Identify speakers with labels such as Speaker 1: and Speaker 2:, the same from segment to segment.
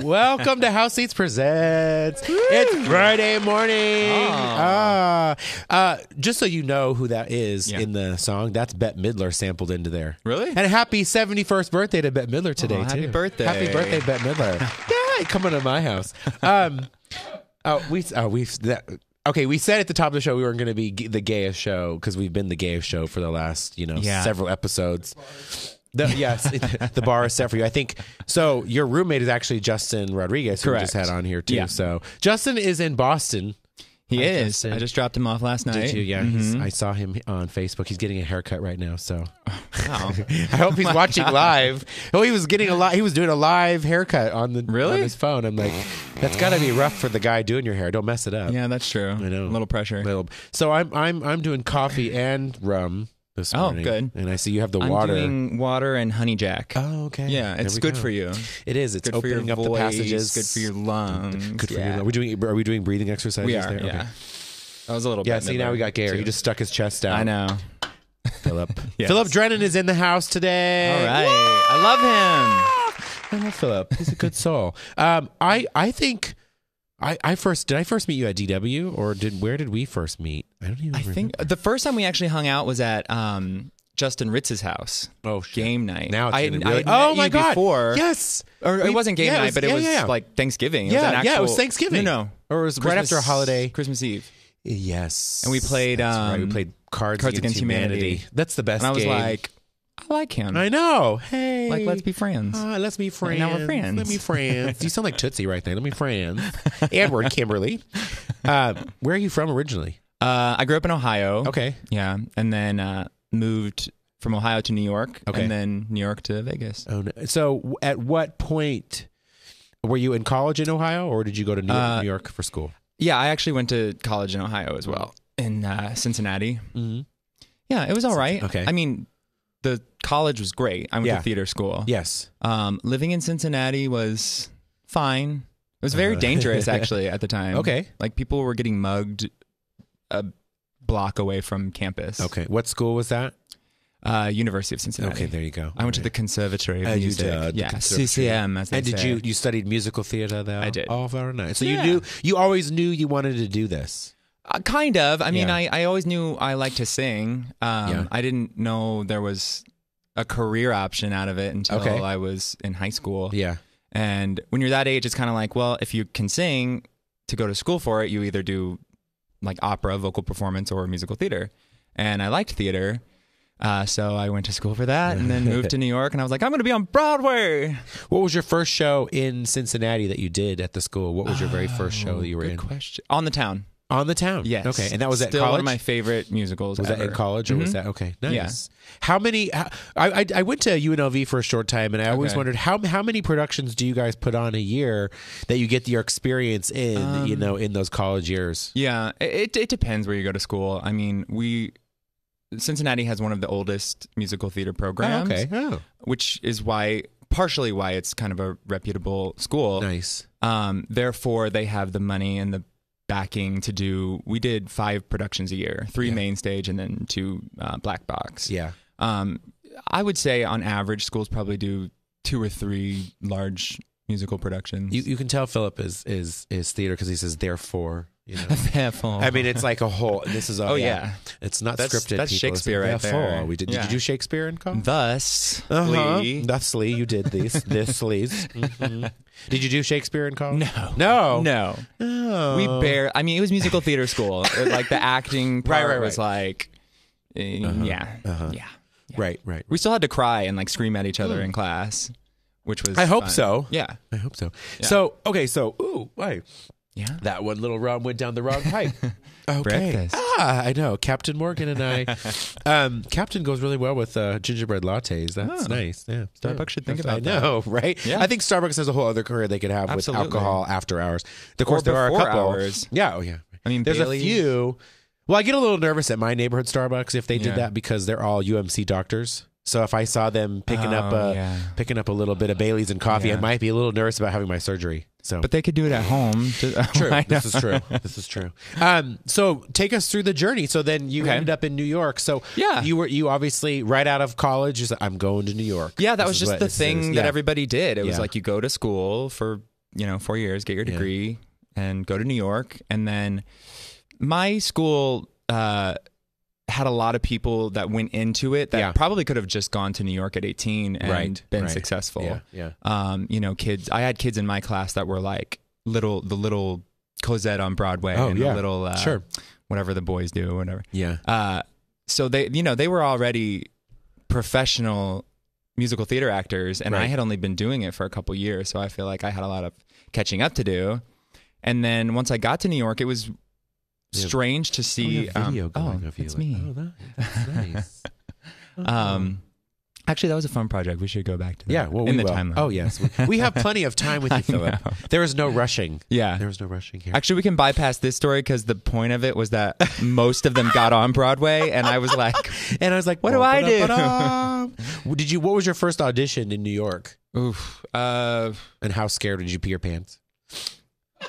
Speaker 1: Welcome to House Seats Presents. It's Friday morning. Just so you know who that is in the song, that's Bette Midler sampled into there.
Speaker 2: Really?
Speaker 1: And happy 71st birthday to Bette Midler today, too.
Speaker 2: Happy birthday.
Speaker 1: Happy birthday, Bette Midler. Yeah, coming to my house. Okay, we said at the top of the show we weren't going to be the gayest show because we've been the gayest show for the last, several episodes. The bar is set for you. I think so. Your roommate is actually Justin Rodriguez, who we just had on here too. Yeah. So Justin is in Boston.
Speaker 2: He is. Justin. I just dropped him off last night.
Speaker 1: Did you? Yeah. I saw him on Facebook. He's getting a haircut right now. So
Speaker 2: wow.
Speaker 1: I hope he's watching live. Oh, he was getting he was doing a live haircut on his phone. I'm like, that's got to be rough for the guy doing your hair. Don't mess it up.
Speaker 2: Yeah, that's true.
Speaker 1: I know.
Speaker 2: A little pressure.
Speaker 1: So I'm doing coffee and rum this morning.
Speaker 2: Oh, good.
Speaker 1: And I see you have the water.
Speaker 2: I'm doing water and honey jack.
Speaker 1: Oh, okay.
Speaker 2: Yeah, it's good for you.
Speaker 1: It is. It's
Speaker 2: good
Speaker 1: opening
Speaker 2: for your
Speaker 1: up
Speaker 2: voice,
Speaker 1: the passages.
Speaker 2: Good for your lungs.
Speaker 1: Good for your lungs. Are we doing breathing exercises?
Speaker 2: We are.
Speaker 1: There?
Speaker 2: Yeah.
Speaker 1: Okay.
Speaker 2: That was a little bit.
Speaker 1: Yeah. See, now we got Gary. He just stuck his chest out.
Speaker 2: I know.
Speaker 1: Philip.
Speaker 2: Yes.
Speaker 1: Philip Drennen is in the house today.
Speaker 2: All right. Whoa! I love him.
Speaker 1: I love Philip. He's a good soul. I think. Did I first meet you at DW or where did we first meet? I don't even remember.
Speaker 2: I think the first time we actually hung out was at Justin Ritz's house.
Speaker 1: Oh, shit.
Speaker 2: Game night.
Speaker 1: Now it's
Speaker 2: I
Speaker 1: really.
Speaker 2: Oh
Speaker 1: my God!
Speaker 2: Before.
Speaker 1: Yes,
Speaker 2: or it wasn't game night, but it was like Thanksgiving. It was an actual,
Speaker 1: it was Thanksgiving.
Speaker 2: No,
Speaker 1: or it was
Speaker 2: Christmas,
Speaker 1: right after a holiday,
Speaker 2: Christmas Eve.
Speaker 1: Yes,
Speaker 2: and we played.
Speaker 1: That's right. We played Cards Against Humanity. That's the best.
Speaker 2: And I was
Speaker 1: game.
Speaker 2: like, I like him.
Speaker 1: I know. Hey,
Speaker 2: like let's be friends.
Speaker 1: Let's be friends.
Speaker 2: And now we're friends.
Speaker 1: Let me friends. You sound like Tootsie right there. Let me friends. Edward Kimberly. Where are you from originally?
Speaker 2: I grew up in Ohio.
Speaker 1: Okay.
Speaker 2: Yeah, and then moved from Ohio to New York, and then New York to Vegas.
Speaker 1: Oh, no. So at what point were you in college in Ohio, or did you go to New York for school?
Speaker 2: Yeah, I actually went to college in Ohio as well, in Cincinnati. Mm-hmm. Yeah, it was all right.
Speaker 1: Okay.
Speaker 2: I mean, the college was great. I went to theater school.
Speaker 1: Yes.
Speaker 2: Living in Cincinnati was fine. It was very dangerous, actually, at the time.
Speaker 1: Okay.
Speaker 2: Like, people were getting mugged a block away from campus.
Speaker 1: Okay. What school was that?
Speaker 2: University of Cincinnati.
Speaker 1: Okay, there you go.
Speaker 2: I went to the Conservatory of Music.
Speaker 1: You did,
Speaker 2: yeah, CCM, as they say.
Speaker 1: And you studied musical theater though?
Speaker 2: I did.
Speaker 1: Oh, very nice. So you always knew you wanted to do this?
Speaker 2: Kind of. I mean, I always knew I liked to sing. I didn't know there was a career option out of it until I was in high school.
Speaker 1: Yeah.
Speaker 2: And when you're that age, it's kind of like, well, if you can sing, to go to school for it, you either do like opera, vocal performance, or musical theater. And I liked theater. So I went to school for that and then moved to New York, and I was like, I'm going to be on Broadway.
Speaker 1: What was your first show in Cincinnati that you did at the school? What was your very first show that you were in?
Speaker 2: Good question. On the Town.
Speaker 1: On the Town?
Speaker 2: Yes.
Speaker 1: Okay. And that was at
Speaker 2: Still
Speaker 1: college?
Speaker 2: one of my favorite musicals
Speaker 1: Was
Speaker 2: ever.
Speaker 1: that in college or was that? Okay. Nice. Yeah. How many, I went to UNLV for a short time, and I always wondered how many productions do you guys put on a year that you get your experience in, in those college years?
Speaker 2: Yeah. It depends where you go to school. I mean, Cincinnati has one of the oldest musical theater programs, which is partially why it's kind of a reputable school.
Speaker 1: Nice.
Speaker 2: Therefore, they have the money and the backing to do. We did 5 productions a year, 3 main stage and then 2 black box.
Speaker 1: Yeah.
Speaker 2: I would say on average, schools probably do 2 or 3 large musical productions.
Speaker 1: You can tell Philip is theater because he says therefore.
Speaker 2: Therefore.
Speaker 1: I mean, it's like a whole. This is It's not scripted.
Speaker 2: That's
Speaker 1: people.
Speaker 2: Shakespeare right there.
Speaker 1: Did you do Shakespeare in college?
Speaker 2: Thusly,
Speaker 1: you did these. Mm-hmm. Did you do Shakespeare in college?
Speaker 2: No. Oh. I mean, it was musical theater school. Like the acting part was like, yeah.
Speaker 1: Right.
Speaker 2: We still had to cry and like scream at each other in class, which was.
Speaker 1: I hope
Speaker 2: fun.
Speaker 1: so.
Speaker 2: Yeah,
Speaker 1: I hope so.
Speaker 2: Yeah.
Speaker 1: So wait. Yeah. That one little rum went down the wrong pipe. Okay.
Speaker 2: Breakfast.
Speaker 1: I know. Captain Morgan and I. Captain goes really well with gingerbread lattes. That's nice. Yeah.
Speaker 2: Starbucks should think about that.
Speaker 1: I know, right?
Speaker 2: Yeah.
Speaker 1: I think Starbucks has a whole other career they could have with alcohol after hours. Of course, there are a
Speaker 2: before
Speaker 1: couple.
Speaker 2: hours.
Speaker 1: Yeah. Oh, yeah.
Speaker 2: I mean,
Speaker 1: there's
Speaker 2: Bailey's.
Speaker 1: a few. Well, I get a little nervous at my neighborhood Starbucks if they did that because they're all UMC doctors. So if I saw them picking up a little bit of Bailey's and coffee, I might be a little nervous about having my surgery. So,
Speaker 2: but they could do it at home.
Speaker 1: True. This is true. So take us through the journey. So then you ended up in New York. So you obviously right out of college. You said, I'm going to New York.
Speaker 2: Yeah, that was just the thing that everybody did. It was like you go to school for 4 years, get your degree, and go to New York. And then my school had a lot of people that went into it that probably could have just gone to New York at 18 and been successful. Kids. I had kids in my class that were like the little Cosette on Broadway and the little whatever the boys do, whatever.
Speaker 1: Yeah.
Speaker 2: So they were already professional musical theater actors, and I had only been doing it for a couple years, so I feel like I had a lot of catching up to do. And then once I got to New York, it was strange to see
Speaker 1: video going of you.
Speaker 2: It's me.
Speaker 1: Oh, that's nice.
Speaker 2: Actually, that was a fun project. We should go back to that.
Speaker 1: Yeah, well,
Speaker 2: in the timeline.
Speaker 1: Oh, yes. We have plenty of time with you, Philip. There is no rushing.
Speaker 2: Yeah.
Speaker 1: There was no rushing here.
Speaker 2: Actually, we can bypass this story because the point of it was that most of them got on Broadway, and I was like, what do I do?
Speaker 1: What was your first audition in New York?
Speaker 2: Oof.
Speaker 1: And how scared did you pee your pants?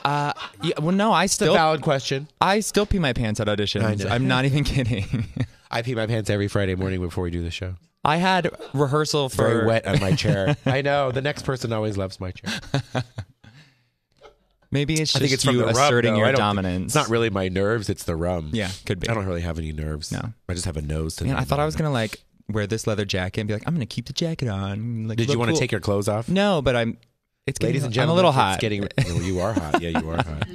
Speaker 2: No,
Speaker 1: It's a valid question.
Speaker 2: I still pee my pants at auditions. I'm not even kidding.
Speaker 1: I pee my pants every Friday morning before we do the show.
Speaker 2: I had rehearsal for...
Speaker 1: Very wet on my chair. I know. The next person always loves my chair.
Speaker 2: Maybe it's just you asserting your dominance.
Speaker 1: It's not really my nerves. It's the rum.
Speaker 2: Yeah, could be.
Speaker 1: I don't really have any nerves.
Speaker 2: No.
Speaker 1: I just have a nose.
Speaker 2: I thought I was going to wear this leather jacket and be like, I'm going to keep the jacket on.
Speaker 1: Did you want to take your clothes off?
Speaker 2: No, but
Speaker 1: Ladies and gentlemen,
Speaker 2: I'm a little hot.
Speaker 1: You are hot. Yeah, you are hot.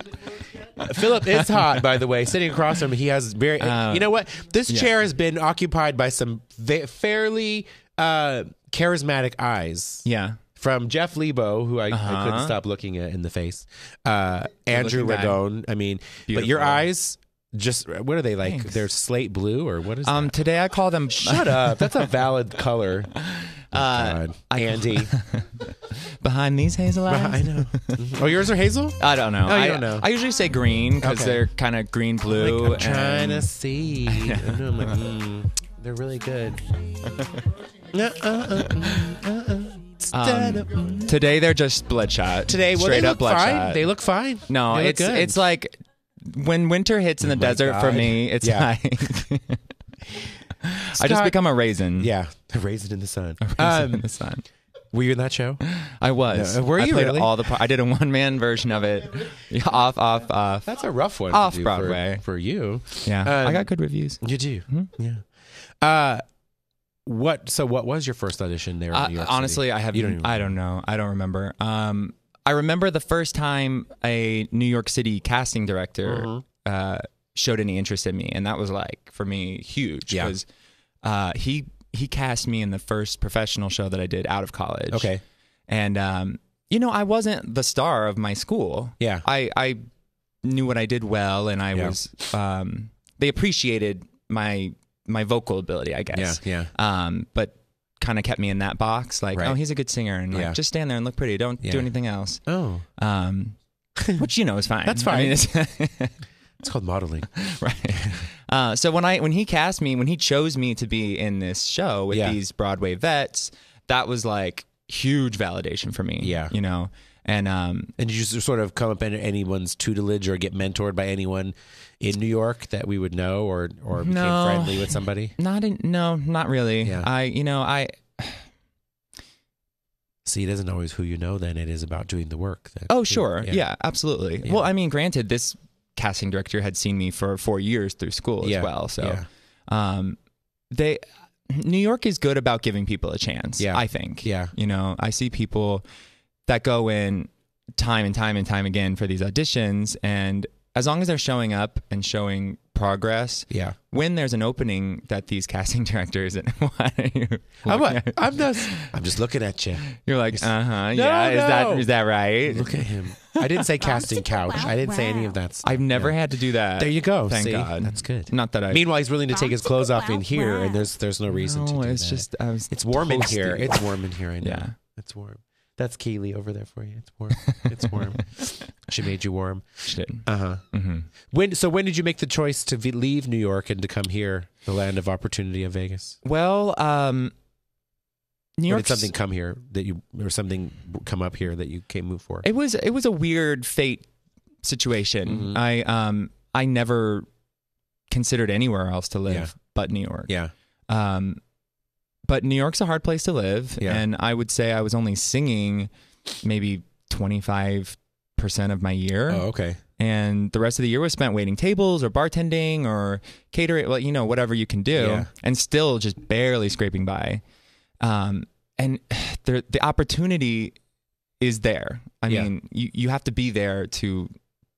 Speaker 1: Philip is hot, by the way. Sitting across from him, he has very... you know what? This chair has been occupied by some fairly charismatic eyes.
Speaker 2: Yeah.
Speaker 1: From Jeff Lebo, who I couldn't stop looking at in the face. Andrew Ragone. I mean, beautiful. But your eyes... Just what are they like? Thanks. They're slate blue or what is that?
Speaker 2: Today I call them.
Speaker 1: Shut up! That's a valid color. Andy.
Speaker 2: Behind these hazel eyes.
Speaker 1: I know. Oh, yours are hazel?
Speaker 2: I don't know.
Speaker 1: I don't know.
Speaker 2: I usually say green because they're kind of green blue.
Speaker 1: I'm trying to see. I'm like, they're really good.
Speaker 2: Today they're just bloodshot.
Speaker 1: Today, well,
Speaker 2: straight
Speaker 1: they
Speaker 2: up
Speaker 1: look
Speaker 2: bloodshot.
Speaker 1: fine. They look fine.
Speaker 2: No, it's like when winter hits in the desert for me. It's like I just become a raisin.
Speaker 1: Yeah, a raisin in the sun.
Speaker 2: A raisin in the sun.
Speaker 1: Were you in that show?
Speaker 2: I was.
Speaker 1: No. Were you
Speaker 2: I played
Speaker 1: really?
Speaker 2: I did a one-man version of it. Off.
Speaker 1: That's a rough one.
Speaker 2: Off
Speaker 1: to do
Speaker 2: Broadway
Speaker 1: for you.
Speaker 2: Yeah, I got good reviews.
Speaker 1: You do.
Speaker 2: Mm-hmm.
Speaker 1: Yeah. What was your first audition there in New York City?
Speaker 2: Honestly, I don't know. I don't remember. I remember the first time a New York City casting director showed any interest in me, and that was like for me huge because he cast me in the first professional show that I did out of college.
Speaker 1: Okay,
Speaker 2: and I wasn't the star of my school.
Speaker 1: Yeah,
Speaker 2: I knew what I did well, and I was. They appreciated my vocal ability, I guess.
Speaker 1: Yeah.
Speaker 2: But kind of kept me in that box, like, oh, he's a good singer, and like, just stand there and look pretty. Don't do anything else.
Speaker 1: Oh,
Speaker 2: which is fine.
Speaker 1: That's fine. I mean, it's called modeling,
Speaker 2: right? So when he cast me, when he chose me to be in this show with these Broadway vets, that was like huge validation for me.
Speaker 1: Yeah, and did you sort of come up in anyone's tutelage or get mentored by anyone in New York that we would know or became friendly with somebody?
Speaker 2: Not really.
Speaker 1: Yeah.
Speaker 2: I
Speaker 1: see, it isn't always who you know, then it is about doing the work.
Speaker 2: Sure. Yeah, absolutely. Yeah. Well, I mean, granted, this casting director had seen me for 4 years through school as well. So New York is good about giving people a chance, I think.
Speaker 1: Yeah.
Speaker 2: I see people that go in time and time and time again for these auditions, and as long as they're showing up and showing progress, when there's an opening that these casting directors and
Speaker 1: I'm just looking at you.
Speaker 2: You're like, is that right?
Speaker 1: Look at him. I didn't say casting couch. I didn't say any of that stuff.
Speaker 2: I've never had to do that.
Speaker 1: There you go.
Speaker 2: Thank God.
Speaker 1: That's good.
Speaker 2: Not that
Speaker 1: Meanwhile, he's willing to take his clothes off in here, and there's no reason to do
Speaker 2: it's
Speaker 1: that.
Speaker 2: Just
Speaker 1: it's warm in here. It's warm in here. I know.
Speaker 2: Yeah.
Speaker 1: It's warm. That's Keely over there for you. It's warm. It's warm. She made you warm.
Speaker 2: She did.
Speaker 1: Mm-hmm. When did you make the choice to leave New York and to come here, the land of opportunity of Vegas?
Speaker 2: Well, New York.
Speaker 1: Did something come here or something come up here that you move for?
Speaker 2: It was a weird fate situation. I never considered anywhere else to live but New York.
Speaker 1: Yeah.
Speaker 2: But New York's a hard place to live, and I would say I was only singing maybe 25 10% of my year.
Speaker 1: Oh, okay.
Speaker 2: And the rest of the year was spent waiting tables or bartending or catering, well, you know, whatever you can do, and still just barely scraping by. And the opportunity is there. I mean, you have to be there to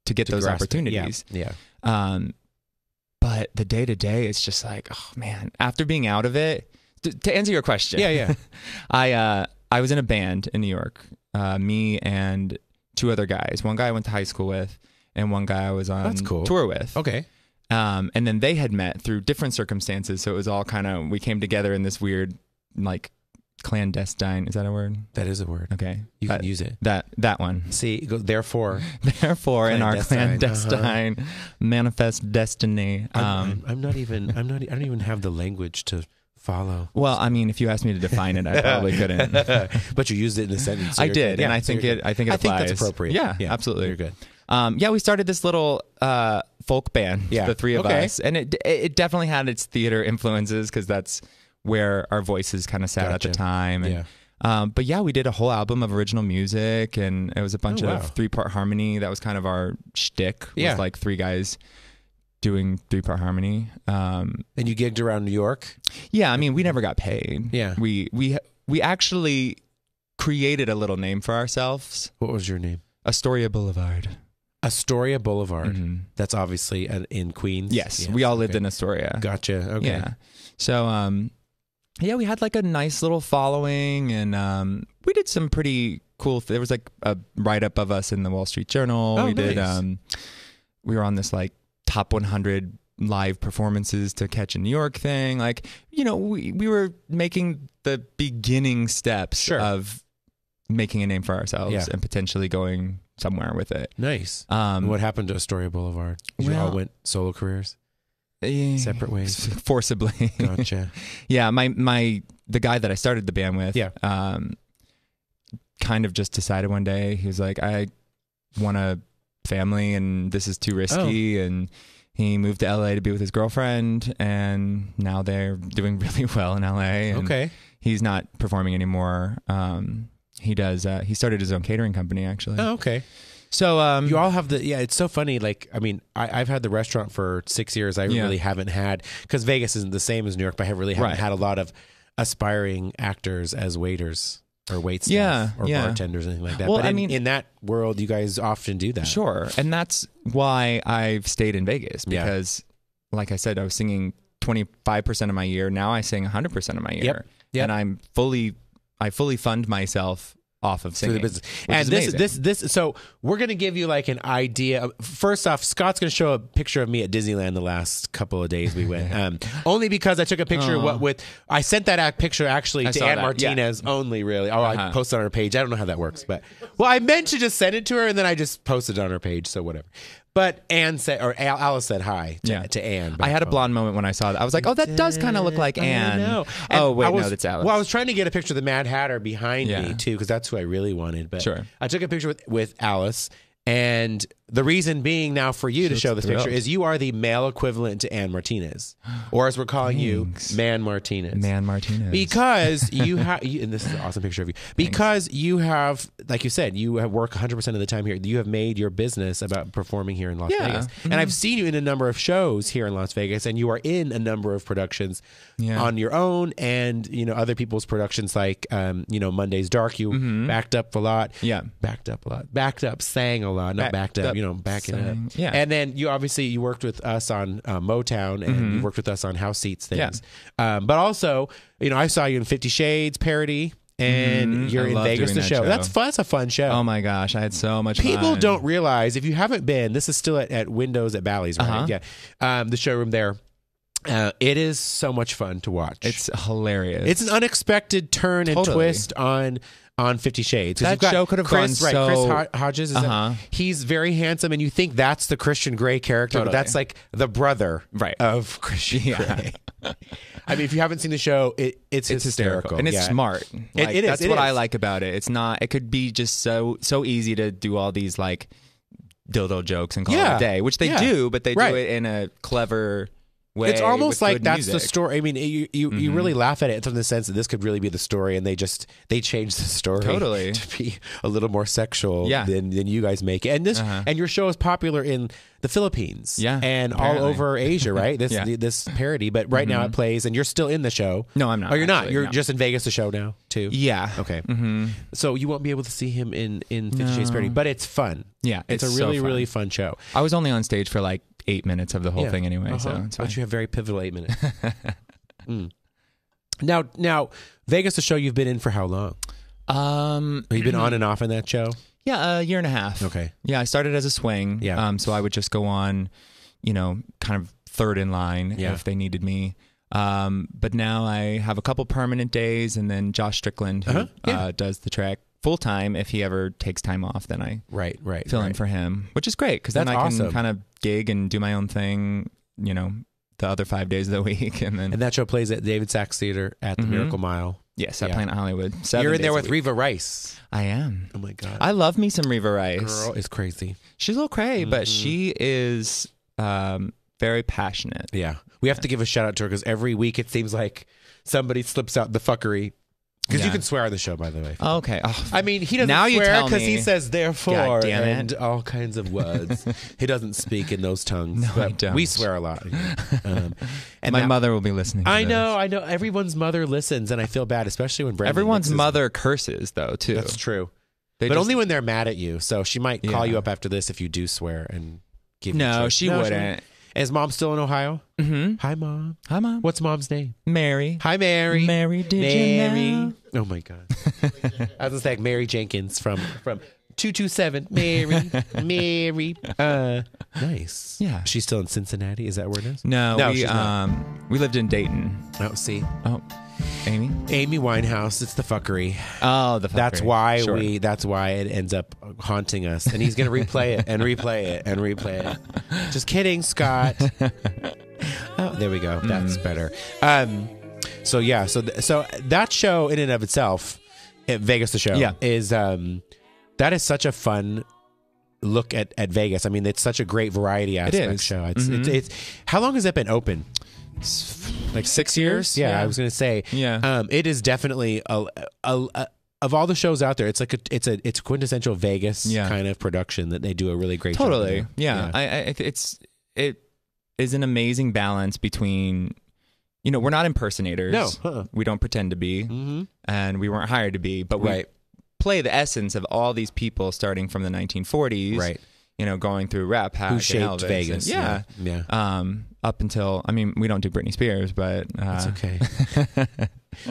Speaker 2: get those opportunities.
Speaker 1: Yeah.
Speaker 2: But the day to day, it's just like, oh man, after being out of it, to answer your question.
Speaker 1: Yeah.
Speaker 2: I was in a band in New York, me and 2 other guys. One guy I went to high school with, and one guy I was on tour with.
Speaker 1: Okay.
Speaker 2: And then they had met through different circumstances. So it was all kind of, we came together in this weird, like, clandestine. Is that a word?
Speaker 1: That is a word.
Speaker 2: Okay.
Speaker 1: You can use it.
Speaker 2: That one.
Speaker 1: See, therefore
Speaker 2: in our clandestine manifest destiny.
Speaker 1: I don't even have the language to follow.
Speaker 2: Well, I mean, if you asked me to define it, I probably couldn't.
Speaker 1: But you used it in a sentence. So
Speaker 2: I did, and I think it applies.
Speaker 1: I think that's appropriate.
Speaker 2: Yeah, absolutely.
Speaker 1: You're good.
Speaker 2: We started this little folk band, the 3 of us, and it definitely had its theater influences because that's where our voices kind of sat at the time. And, but we did a whole album of original music, and it was a bunch of 3-part harmony. That was kind of our shtick. Was like 3 guys doing 3-part harmony.
Speaker 1: And you gigged around New York?
Speaker 2: Yeah, I mean, we never got paid.
Speaker 1: Yeah.
Speaker 2: We actually created a little name for ourselves.
Speaker 1: What was your name?
Speaker 2: Astoria Boulevard.
Speaker 1: Astoria Boulevard.
Speaker 2: Mm-hmm.
Speaker 1: That's obviously in Queens?
Speaker 2: Yes. We all lived in Astoria.
Speaker 1: Gotcha. Okay.
Speaker 2: Yeah. So, we had like a nice little following, and we did some pretty cool. There was like a write-up of us in the Wall Street Journal. We did. We were on this like top 100 live performances to catch in New York thing. Like, you know, we were making the beginning steps of making a name for ourselves and potentially going somewhere with it.
Speaker 1: Nice. What happened to Astoria Boulevard? You all went solo careers? Separate ways?
Speaker 2: Forcibly.
Speaker 1: Gotcha.
Speaker 2: Yeah, the guy that I started the band with kind of just decided one day, he was like, I want a family and this is too risky. And he moved to LA to be with his girlfriend, and now they're doing really well in LA. And he's not performing anymore. He started his own catering company, actually.
Speaker 1: Oh, okay.
Speaker 2: So
Speaker 1: you all have it's so funny. Like, I mean, I've had the restaurant for 6 years. I really haven't had, because Vegas isn't the same as New York, but I really haven't had a lot of aspiring actors as waiters or wait staff or bartenders or anything like that.
Speaker 2: Well,
Speaker 1: but in that world, you guys often do that.
Speaker 2: Sure. And that's why I've stayed in Vegas, because like I said, I was singing 25% of my year. Now I sing 100% of my year. Yep. And I fully fund myself off of singing.
Speaker 1: Business. And this so we're going to give you like an idea. First off, Scott's going to show a picture of me at Disneyland the last couple of days we went. Only because I took a picture I sent that picture actually to Anne Martinez only, really. I posted on her page. I don't know how that works, but I meant to just send it to her, and then I just posted it on her page, so whatever. But Anne said, or Alice said hi to Anne.
Speaker 2: I had a blonde moment when I saw that. I was like, oh, that does kind of look like Anne.
Speaker 1: No, that's Alice. Well, I was trying to get a picture of the Mad Hatter behind me, too, because that's who I really wanted. But I took a picture with Alice. And the reason being now for you to show this picture is you are the male equivalent to Anne Martinez, or as we're calling you, Man Martinez.
Speaker 2: Man Martinez.
Speaker 1: Because you have, and this is an awesome picture of you, because you have, like you said, you have work 100% of the time here. You have made your business about performing here in Las Vegas. Mm-hmm. And I've seen you in a number of shows here in Las Vegas, and you are in a number of productions on your own and, other people's productions like, Monday's Dark. You backed up a lot. Yeah. Backed up, sang a lot. Not backed up, backing up. Yeah. And then you worked with us on Motown, and you worked with us on House Seats things. Yeah. But also, I saw you in 50 Shades Parody, and you're in Vegas the show. That's fun. That's a fun show.
Speaker 2: Oh my gosh, I had so much fun.
Speaker 1: People don't realize, if you haven't been, this is still at Windows at Bally's, right? Yeah. The showroom there. It is so much fun to watch.
Speaker 2: It's hilarious.
Speaker 1: It's an unexpected turn and twist on 50 Shades.
Speaker 2: That show could have gone so...
Speaker 1: Chris Hodges, he's very handsome, and you think that's the Christian Grey character, but that's like the brother of Christian Grey. I mean, if you haven't seen the show, it's hysterical.
Speaker 2: And it's smart. Like,
Speaker 1: it is.
Speaker 2: That's what I like about it. It's not... It could be just so easy to do all these like dildo jokes and call it a day, which they do, but they do it in a clever way.
Speaker 1: It's almost
Speaker 2: with
Speaker 1: like
Speaker 2: good
Speaker 1: that's the
Speaker 2: music.
Speaker 1: story. I mean, you really laugh at it from the sense that this could really be the story, and they changed the story
Speaker 2: Totally.
Speaker 1: to be a little more sexual
Speaker 2: Yeah.
Speaker 1: than you guys make it. And this and your show is popular in the Philippines, and
Speaker 2: apparently.
Speaker 1: all over Asia, right? This
Speaker 2: Yeah.
Speaker 1: this parody, but right now it plays, and you're still in the show.
Speaker 2: No, I'm not.
Speaker 1: Oh, you're not.
Speaker 2: actually,
Speaker 1: You're
Speaker 2: no.
Speaker 1: just in Vegas the show now too.
Speaker 2: Yeah.
Speaker 1: Okay. So you won't be able to see him in 50 Shades Parody, but it's fun.
Speaker 2: Yeah,
Speaker 1: It's a
Speaker 2: so
Speaker 1: really,
Speaker 2: fun.
Speaker 1: really fun show.
Speaker 2: I was only on stage for like 8 minutes of the whole
Speaker 1: Yeah.
Speaker 2: thing anyway, so it's fine.
Speaker 1: But you have very pivotal 8 minutes. Now, Vegas the show you've been in for how long? Have you been on and off in that show?
Speaker 2: Yeah, a year and a half.
Speaker 1: Okay.
Speaker 2: Yeah, I started as a swing.
Speaker 1: Yeah.
Speaker 2: So I would just go on, kind of third in line if they needed me. But now I have a couple permanent days, and then Josh Strickland, who does the track full time. If he ever takes time off, then I fill in for him, which is great because then
Speaker 1: That's
Speaker 2: I can
Speaker 1: awesome.
Speaker 2: kind of gig and do my own thing, the other 5 days of the week. And
Speaker 1: that show plays at David Sachs Theater at the Miracle Mile.
Speaker 2: Yes, I play in Hollywood.
Speaker 1: You're in there with
Speaker 2: Reva.
Speaker 1: Reva Rice.
Speaker 2: I am.
Speaker 1: Oh my God.
Speaker 2: I love me some Reva Rice.
Speaker 1: Girl is crazy.
Speaker 2: She's a little cray, but she is very passionate.
Speaker 1: Yeah. We have to give a shout out to her because every week it seems like somebody slips out the fuckery. Because you can swear on the show, by the way.
Speaker 2: Oh, okay. Oh.
Speaker 1: I mean, he doesn't
Speaker 2: Now you
Speaker 1: swear
Speaker 2: tell
Speaker 1: because he
Speaker 2: me.
Speaker 1: says therefore
Speaker 2: God damn it.
Speaker 1: and all kinds of words. He doesn't speak in those tongues.
Speaker 2: No,
Speaker 1: but
Speaker 2: I don't.
Speaker 1: We swear a lot. And
Speaker 2: My mother will be listening to
Speaker 1: I
Speaker 2: this.
Speaker 1: know. Everyone's mother listens, and I feel bad, especially when Brandon
Speaker 2: Everyone's
Speaker 1: mixes.
Speaker 2: mother curses, though, too.
Speaker 1: That's true.
Speaker 2: They
Speaker 1: But
Speaker 2: just-
Speaker 1: only when they're mad at you. So she might call
Speaker 2: Yeah.
Speaker 1: you up after this if you do swear and give you
Speaker 2: No,
Speaker 1: choice.
Speaker 2: she wouldn't.
Speaker 1: Is mom still in Ohio?
Speaker 2: Mm-hmm.
Speaker 1: Hi, Mom.
Speaker 2: Hi, Mom.
Speaker 1: What's mom's name?
Speaker 2: Mary.
Speaker 1: Hi, Mary.
Speaker 2: Mary, did
Speaker 1: Mary.
Speaker 2: you know?
Speaker 1: Oh, my God. I was going to say Mary Jenkins from 227. Mary. Mary. Nice.
Speaker 2: Yeah.
Speaker 1: She's still in Cincinnati? Is that where it is?
Speaker 2: No,
Speaker 1: she's not.
Speaker 2: we lived in Dayton.
Speaker 1: Oh, see.
Speaker 2: Oh, Amy?
Speaker 1: Amy Winehouse. It's the fuckery.
Speaker 2: Oh, the fuckery.
Speaker 1: That's why
Speaker 2: Sure.
Speaker 1: that's why it ends up haunting us. And he's going to replay it and replay it and replay it. Just kidding, Scott. Oh, there we go. That's better. So that show in and of itself, Vegas the show, is that is such a fun look at Vegas. I mean, it's such a great variety aspect show. It's how long has it been open? Like 6 years? Yeah, I was going to say.
Speaker 2: Yeah.
Speaker 1: It is definitely of all the shows out there, it's like it's quintessential Vegas kind of production that they do a really great job.
Speaker 2: Totally.
Speaker 1: Of.
Speaker 2: Yeah. It is an amazing balance between, we're not impersonators.
Speaker 1: No.
Speaker 2: We don't pretend to be, and we weren't hired to be, but we play the essence of all these people starting from the 1940s.
Speaker 1: Right.
Speaker 2: Going through Rap Pack
Speaker 1: Who shaped
Speaker 2: and Elvis
Speaker 1: Vegas.
Speaker 2: and,
Speaker 1: Yeah.
Speaker 2: up until, we don't do Britney Spears, but
Speaker 1: It's okay.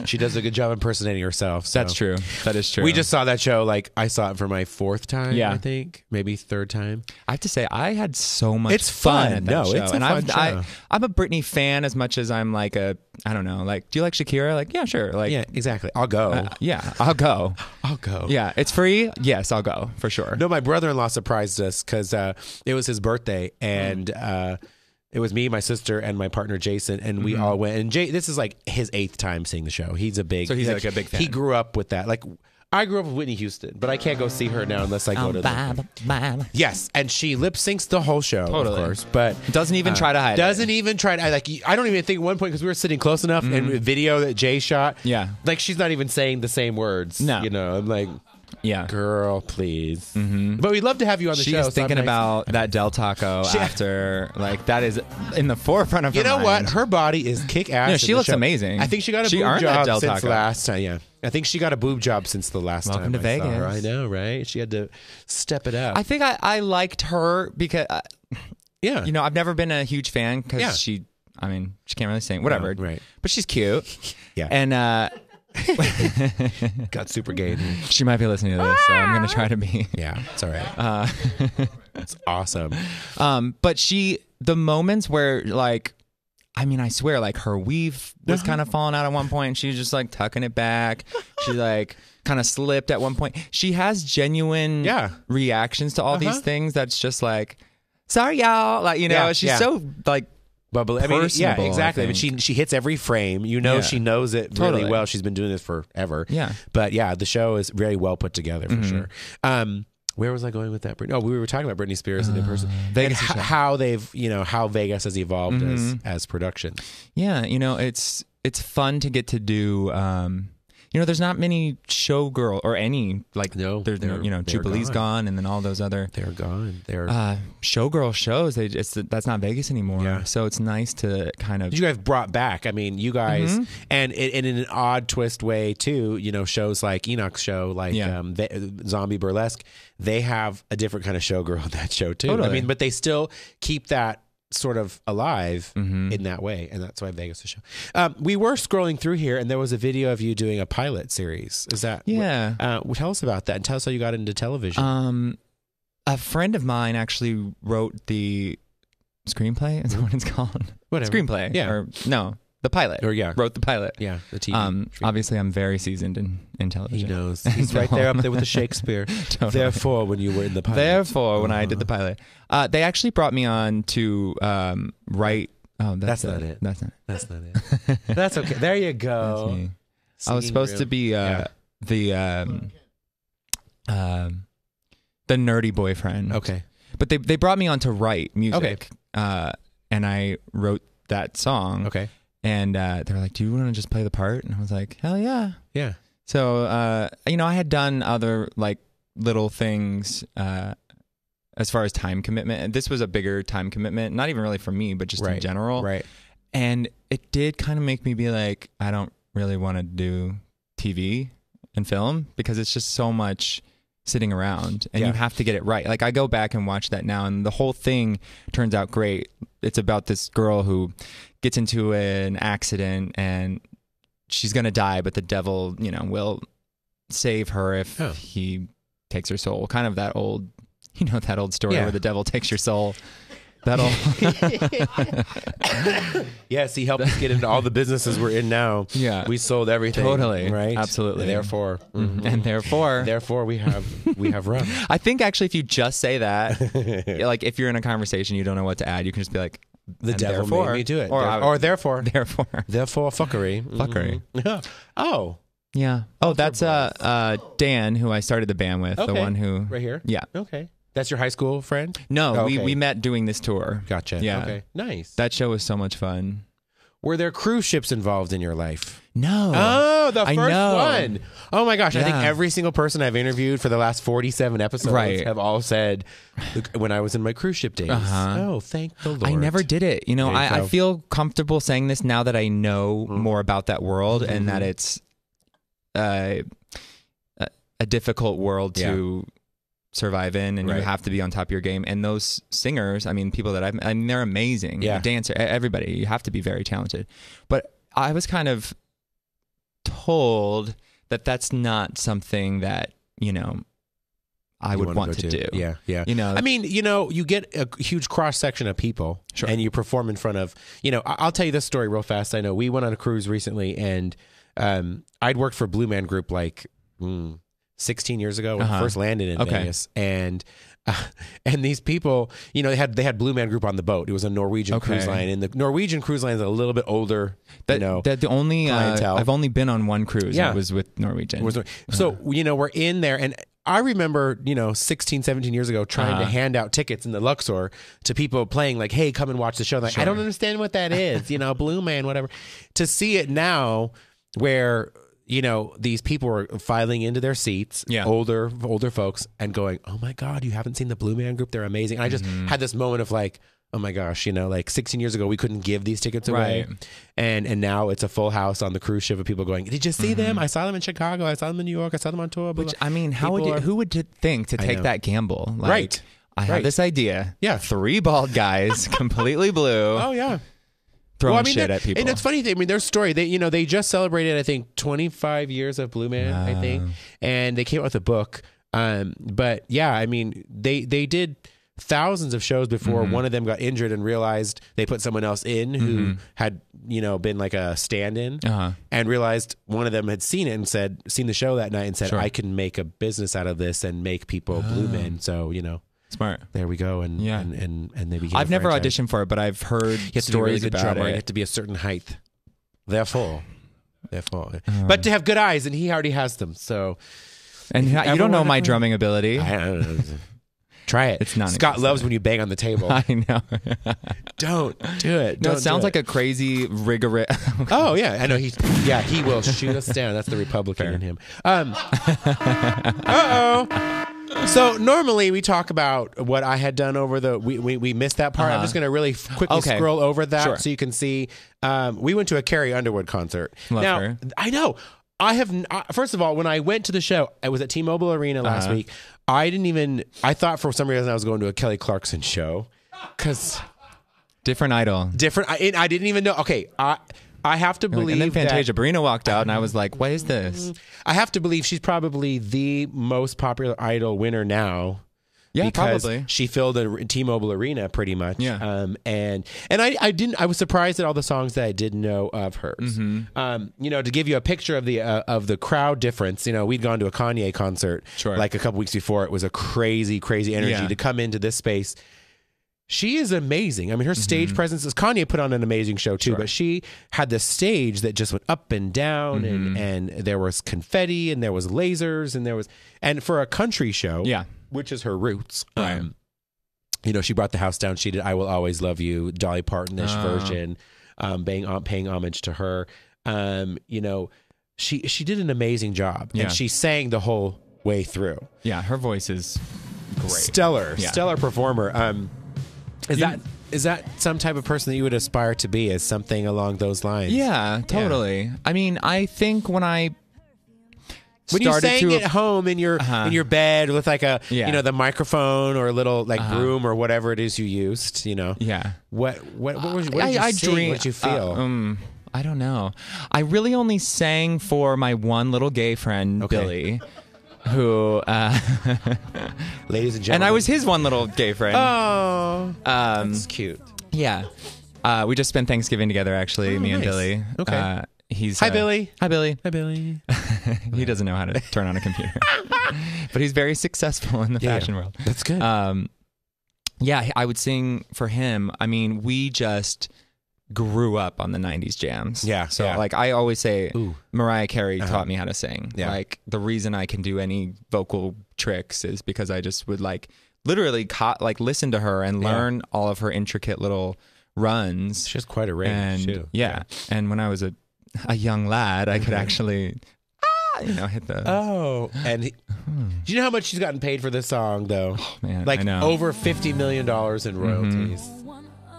Speaker 1: She does a good job impersonating herself. So.
Speaker 2: that's true. That is true.
Speaker 1: We just saw that show. Like I saw it for my 4th time.
Speaker 2: Yeah.
Speaker 1: I think maybe 3rd time.
Speaker 2: I have to say, I had so much
Speaker 1: It's
Speaker 2: fun
Speaker 1: fun.
Speaker 2: at that
Speaker 1: No,
Speaker 2: show.
Speaker 1: it's a
Speaker 2: and
Speaker 1: fun show.
Speaker 2: I'm a Britney fan as much as I'm like I don't know, like, do you like Shakira? Like, yeah, sure. Like,
Speaker 1: Yeah, exactly. I'll go.
Speaker 2: yeah, I'll go.
Speaker 1: I'll go.
Speaker 2: Yeah, it's free. Yes, I'll go for sure.
Speaker 1: No, my brother-in-law surprised us because it was his birthday, and it was me, my sister, and my partner Jason, and we all went. And this is like his 8th time seeing the show. He's a big,
Speaker 2: So he's like a big fan.
Speaker 1: He grew up with that. Like I grew up with Whitney Houston, but I can't go see her now unless I go to the. Yes, and she lip syncs the whole show,
Speaker 2: Totally.
Speaker 1: of course, but
Speaker 2: Doesn't even try to hide it.
Speaker 1: Doesn't even try to. I don't even think at one point because we were sitting close enough and video that Jay shot.
Speaker 2: Yeah.
Speaker 1: like she's not even saying the same words.
Speaker 2: No.
Speaker 1: I'm like.
Speaker 2: Yeah.
Speaker 1: Girl, please. But we'd love to have you on the
Speaker 2: She's
Speaker 1: show. so I'm
Speaker 2: thinking
Speaker 1: nice.
Speaker 2: about that Del Taco after, like, that is in the forefront of her
Speaker 1: You know
Speaker 2: mind.
Speaker 1: what? Her body is kick ass.
Speaker 2: No, she looks amazing.
Speaker 1: I think she got a
Speaker 2: She
Speaker 1: boob
Speaker 2: earned that
Speaker 1: job
Speaker 2: Del
Speaker 1: since
Speaker 2: Taco.
Speaker 1: last time. Yeah, I think she got a boob job since the last
Speaker 2: Welcome
Speaker 1: time.
Speaker 2: to
Speaker 1: I saw her.
Speaker 2: Vegas.
Speaker 1: I know, right? She had to step it up.
Speaker 2: I think I liked her because,
Speaker 1: yeah,
Speaker 2: I've never been a huge fan because
Speaker 1: Yeah.
Speaker 2: she can't really sing. Whatever.
Speaker 1: No, right.
Speaker 2: But she's cute.
Speaker 1: Yeah.
Speaker 2: And
Speaker 1: got super gay.
Speaker 2: she might be listening to this, so I'm going to try to be.
Speaker 1: Yeah, it's all right. It's awesome.
Speaker 2: But the moments where, like, I swear, like, her weave was kind of falling out at one point, and she was just, like, tucking it back. She, like, kind of slipped at one point. She has genuine reactions to all these things that's just like, sorry, y'all. Like, she's so, like,
Speaker 1: Bubbly. I mean, yeah,
Speaker 2: personable,
Speaker 1: exactly.
Speaker 2: I
Speaker 1: I mean,
Speaker 2: think.
Speaker 1: she hits every frame. She knows it
Speaker 2: Totally.
Speaker 1: really well. She's been doing this forever.
Speaker 2: Yeah.
Speaker 1: But yeah, the show is very well put together for sure. Where was I going with that? No, we were talking about Britney Spears and in person.
Speaker 2: Vegas
Speaker 1: and how they've, how Vegas has evolved as production.
Speaker 2: Yeah, it's fun to get to do. There's not many Showgirl or any Jubilee's gone, and then all those other
Speaker 1: they're gone. They're
Speaker 2: Showgirl shows. That's not Vegas anymore. Yeah. So it's nice to kind of.
Speaker 1: You guys brought back. I mean, you guys, and in an odd twist way too. Shows like Enoch's show, like Zombie Burlesque. They have a different kind of Showgirl on that show too.
Speaker 2: Totally.
Speaker 1: I mean, but they still keep that sort of alive in that way, and that's why Vegas is show. We were scrolling through here, and there was a video of you doing a pilot series. Is that tell us about that, and tell us how you got into television.
Speaker 2: A friend of mine actually wrote the screenplay. Is that what it's called?
Speaker 1: Whatever.
Speaker 2: Screenplay.
Speaker 1: Yeah.
Speaker 2: Or no, the pilot.
Speaker 1: Or
Speaker 2: wrote the pilot.
Speaker 1: Yeah, the TV.
Speaker 2: Obviously, I'm very seasoned in television.
Speaker 1: He knows. He's right there up there with the Shakespeare.
Speaker 2: Totally.
Speaker 1: Therefore, when you were in the pilot.
Speaker 2: Therefore, when I did the pilot. They actually brought me on to write. Oh,
Speaker 1: that's not it.
Speaker 2: That's not it.
Speaker 1: That's not it. That's okay. There you go.
Speaker 2: That's me. I was supposed to be the nerdy boyfriend.
Speaker 1: Okay.
Speaker 2: But they brought me on to write music. Okay. And I wrote that song.
Speaker 1: Okay.
Speaker 2: And they were like, do you want to just play the part? And I was like, hell yeah.
Speaker 1: Yeah.
Speaker 2: So, I had done other like little things as far as time commitment. And this was a bigger time commitment, not even really for me, but just in general.
Speaker 1: Right.
Speaker 2: And it did kind of make me be like, I don't really want to do TV and film because it's just so much sitting around and you have to get it right. Like I go back and watch that now and the whole thing turns out great. It's about this girl who gets into an accident and she's going to die, but the devil, will save her if he takes her soul. Kind of that old, that old story where the devil takes your soul. That'll
Speaker 1: Yes, he helped us get into all the businesses we're in now.
Speaker 2: Yeah.
Speaker 1: We sold everything.
Speaker 2: Totally.
Speaker 1: Right?
Speaker 2: Absolutely.
Speaker 1: Therefore.
Speaker 2: And therefore
Speaker 1: we have run.
Speaker 2: I think actually if you just say that, like if you're in a conversation you don't know what to add, you can just be like,
Speaker 1: the devil made me do it.
Speaker 2: Or
Speaker 1: therefore.
Speaker 2: Therefore
Speaker 1: Fuckery.
Speaker 2: Fuckery.
Speaker 1: Oh.
Speaker 2: Yeah. Oh, that's Dan, who I started the band with.
Speaker 1: Okay.
Speaker 2: The one who
Speaker 1: right here?
Speaker 2: Yeah.
Speaker 1: Okay. That's your high school friend?
Speaker 2: No, we met doing this tour.
Speaker 1: Gotcha.
Speaker 2: Yeah.
Speaker 1: Okay. Nice.
Speaker 2: That show was so much fun.
Speaker 1: Were there cruise ships involved in your life?
Speaker 2: No.
Speaker 1: Oh, the first one. Oh my gosh.
Speaker 2: Yeah.
Speaker 1: I think every single person I've interviewed for the last 47 episodes have all said, when I was in my cruise ship days. Oh, thank the Lord.
Speaker 2: I never did it. I feel comfortable saying this now that I know more about that world and that it's a difficult world to survive in, and you have to be on top of your game. And those singers, people that they're amazing.
Speaker 1: Yeah.
Speaker 2: Dancer, everybody, you have to be very talented. But I was kind of told that that's not something that, I would want to do.
Speaker 1: Yeah. Yeah. You get a huge cross section of people and you perform in front of, I'll tell you this story real fast. I know we went on a cruise recently and I'd worked for Blue Man Group 16 years ago when I first landed in Vegas, and these people, they had Blue Man Group on the boat. It was a Norwegian cruise line, and the Norwegian cruise line is a little bit older.
Speaker 2: The only I've only been on one cruise. Yeah. It was with Norwegian.
Speaker 1: So we're in there, and I remember 16, 17 years ago trying to hand out tickets in the Luxor to people playing like, hey, come and watch the show. Like, I don't understand what that is. Blue Man, whatever. To see it now, where these people were filing into their seats, older folks, and going, oh my God, you haven't seen the Blue Man Group? They're amazing. And I just had this moment of like, oh my gosh, 16 years ago, we couldn't give these tickets away. Right. And now it's a full house on the cruise ship of people going, did you see them? I saw them in Chicago. I saw them in New York. I saw them on tour.
Speaker 2: Which, who would think to take that gamble? Like,
Speaker 1: right.
Speaker 2: I have this idea.
Speaker 1: Yeah.
Speaker 2: 3 bald guys, completely blue.
Speaker 1: Oh, yeah.
Speaker 2: Throwing shit at people.
Speaker 1: And it's funny. Their story, they just celebrated, I think, 25 years of Blue Man, I think. And they came out with a book. But yeah, they did thousands of shows before one of them got injured and realized they put someone else in who had, been like a stand-in and realized one of them had seen it and seen the show that night and said, I can make a business out of this and make people Blue Men. So,
Speaker 2: Smart.
Speaker 1: There we go, and they became.
Speaker 2: I've never auditioned for it, but I've heard stories about
Speaker 1: drummer.
Speaker 2: it.
Speaker 1: You have to be a certain height. Therefore, but to have good eyes, and he already has them. So,
Speaker 2: And you don't know my drumming ability.
Speaker 1: I don't know. Try it.
Speaker 2: It's not.
Speaker 1: Scott loves when you bang on the table.
Speaker 2: I know.
Speaker 1: Don't do it.
Speaker 2: No, it sounds like a crazy rigorous.
Speaker 1: Oh yeah, I know. He will shoot us down. That's the Republican in him. So normally we talk about what I had done over the. We missed that part. I'm just going to really quickly scroll over that so you can see. We went to a Carrie Underwood concert.
Speaker 2: Love her.
Speaker 1: I know. I have. First of all, when I went to the show, I was at T-Mobile Arena last week. I thought for some reason I was going to a Kelly Clarkson show because
Speaker 2: different idol.
Speaker 1: I didn't even know. Okay, I have to believe.
Speaker 2: And then Fantasia Barrina walked out, and I was like, "What is this?"
Speaker 1: I have to believe she's probably the most popular idol winner now.
Speaker 2: Yeah,
Speaker 1: because
Speaker 2: probably.
Speaker 1: She filled a T-Mobile Arena pretty much.
Speaker 2: Yeah.
Speaker 1: And I was surprised at all the songs that I didn't know of hers.
Speaker 2: Mm-hmm.
Speaker 1: To give you a picture of the crowd difference, we'd gone to a Kanye concert like a couple weeks before. It was a crazy, crazy energy to come into this space. She is amazing. I mean, her stage presence is Kanye put on an amazing show too, but she had this stage that just went up and down and there was confetti and there was lasers and for a country show, which is her roots. She brought the house down. She did I Will Always Love You, Dolly Parton-ish version, paying homage to her. She did an amazing job and she sang the whole way through.
Speaker 2: Yeah, her voice is great.
Speaker 1: Stellar performer. Is that some type of person that you would aspire to be, as something along those lines?
Speaker 2: Yeah, totally. Yeah. I mean, I think when you sang at home in your bed with like a the microphone or a little broom or whatever it is you used, Yeah.
Speaker 1: What did you feel?
Speaker 2: I don't know. I really only sang for my one little gay friend, Billy. Who,
Speaker 1: ladies and gentlemen,
Speaker 2: and I was his one little gay friend.
Speaker 1: Oh, that's cute.
Speaker 2: Yeah, we just spent Thanksgiving together. Actually, me and Billy.
Speaker 1: Okay,
Speaker 2: Hi
Speaker 1: Billy.
Speaker 2: Hi Billy.
Speaker 1: Hi Billy.
Speaker 2: He doesn't know how to turn on a computer, but he's very successful in the fashion world.
Speaker 1: That's good.
Speaker 2: Yeah, I would sing for him. I mean, we just grew up on the 90s jams.
Speaker 1: Yeah.
Speaker 2: So I always say Mariah Carey taught me how to sing.
Speaker 1: Yeah.
Speaker 2: Like the reason I can do any vocal tricks is because I just would literally listen to her and learn all of her intricate little runs.
Speaker 1: She has quite a range too.
Speaker 2: Yeah. And when I was a young lad, I could actually hit the
Speaker 1: do you know how much she's gotten paid for this song though?
Speaker 2: Oh, man,
Speaker 1: like
Speaker 2: I know.
Speaker 1: over $50 million in royalties.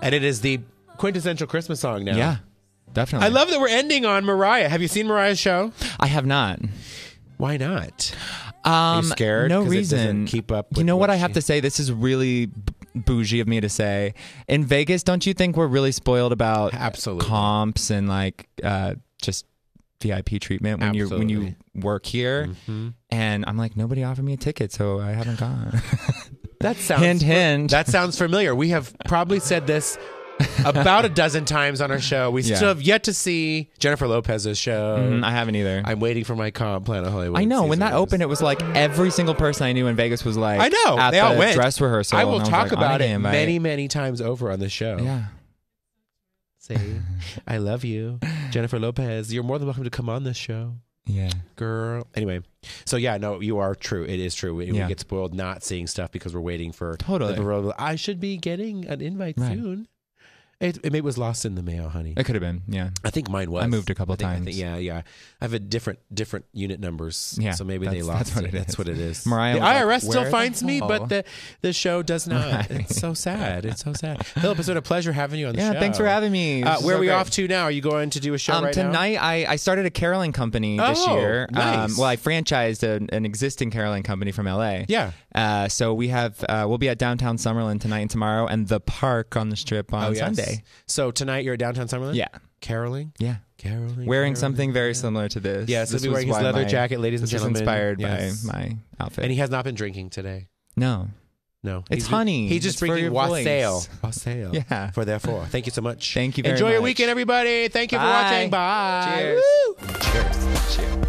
Speaker 1: And it is the quintessential Christmas song now.
Speaker 2: Yeah, definitely.
Speaker 1: I love that we're ending on Mariah. Have you seen Mariah's show?
Speaker 2: I have not.
Speaker 1: Why not? Are you scared?
Speaker 2: No
Speaker 1: 'Cause
Speaker 2: reason.
Speaker 1: It doesn't keep up with
Speaker 2: you know what I have to say? This is really bougie of me to say. In Vegas, don't you think we're really spoiled about comps and just VIP treatment when you work here? And I'm like, nobody offered me a ticket, so I haven't gone.
Speaker 1: That sounds
Speaker 2: hint.
Speaker 1: That sounds familiar. We have probably said this about a dozen times on our show. We still have yet to see Jennifer Lopez's show.
Speaker 2: I haven't either.
Speaker 1: I'm waiting for my comp, Planet Hollywood.
Speaker 2: I know. When that opened, it was like every single person I knew in Vegas was like,
Speaker 1: I know.
Speaker 2: at
Speaker 1: they all
Speaker 2: the
Speaker 1: went.
Speaker 2: dress rehearsal.
Speaker 1: I will talk about it
Speaker 2: invite.
Speaker 1: many, many times over on the show.
Speaker 2: Yeah.
Speaker 1: Say, I love you, Jennifer Lopez. You're more than welcome to come on this show.
Speaker 2: Yeah.
Speaker 1: Girl. Anyway, so no, you are true. It is true. We get spoiled not seeing stuff because we're waiting for I should be getting an invite soon. It was lost in the mail, honey.
Speaker 2: It could have been, yeah.
Speaker 1: I think mine was.
Speaker 2: I moved a couple times.
Speaker 1: Yeah. I have a different unit numbers.
Speaker 2: Yeah,
Speaker 1: so maybe they lost it. That's what it is.
Speaker 2: Mariah
Speaker 1: the IRS still finds me, but the show does not.
Speaker 2: Right.
Speaker 1: It's so sad. It's so sad. Philip, it's been a pleasure having you on the show.
Speaker 2: Yeah, thanks for having me.
Speaker 1: Where are we off to now? Are you going to do a show right
Speaker 2: tonight, now? I started a caroling company this year.
Speaker 1: Nice.
Speaker 2: I franchised an existing caroling company from LA.
Speaker 1: Yeah.
Speaker 2: So we'll be at downtown Summerlin tonight and tomorrow, and the park on the Strip on Sunday.
Speaker 1: So tonight you're at downtown Summerlin?
Speaker 2: Yeah.
Speaker 1: Caroling?
Speaker 2: Yeah.
Speaker 1: Caroling.
Speaker 2: Wearing something very similar to this.
Speaker 1: Yes, he'll be wearing his leather jacket, ladies and gentlemen.
Speaker 2: This is inspired by my outfit.
Speaker 1: And he has not been drinking today.
Speaker 2: No.
Speaker 1: It's
Speaker 2: honey.
Speaker 1: He's just drinking wassail. Wassail.
Speaker 2: Yeah.
Speaker 1: Therefore. Thank you so much.
Speaker 2: Thank you very much.
Speaker 1: Enjoy your weekend, everybody. Thank you for watching. Bye.
Speaker 2: Cheers.
Speaker 1: Woo. Cheers.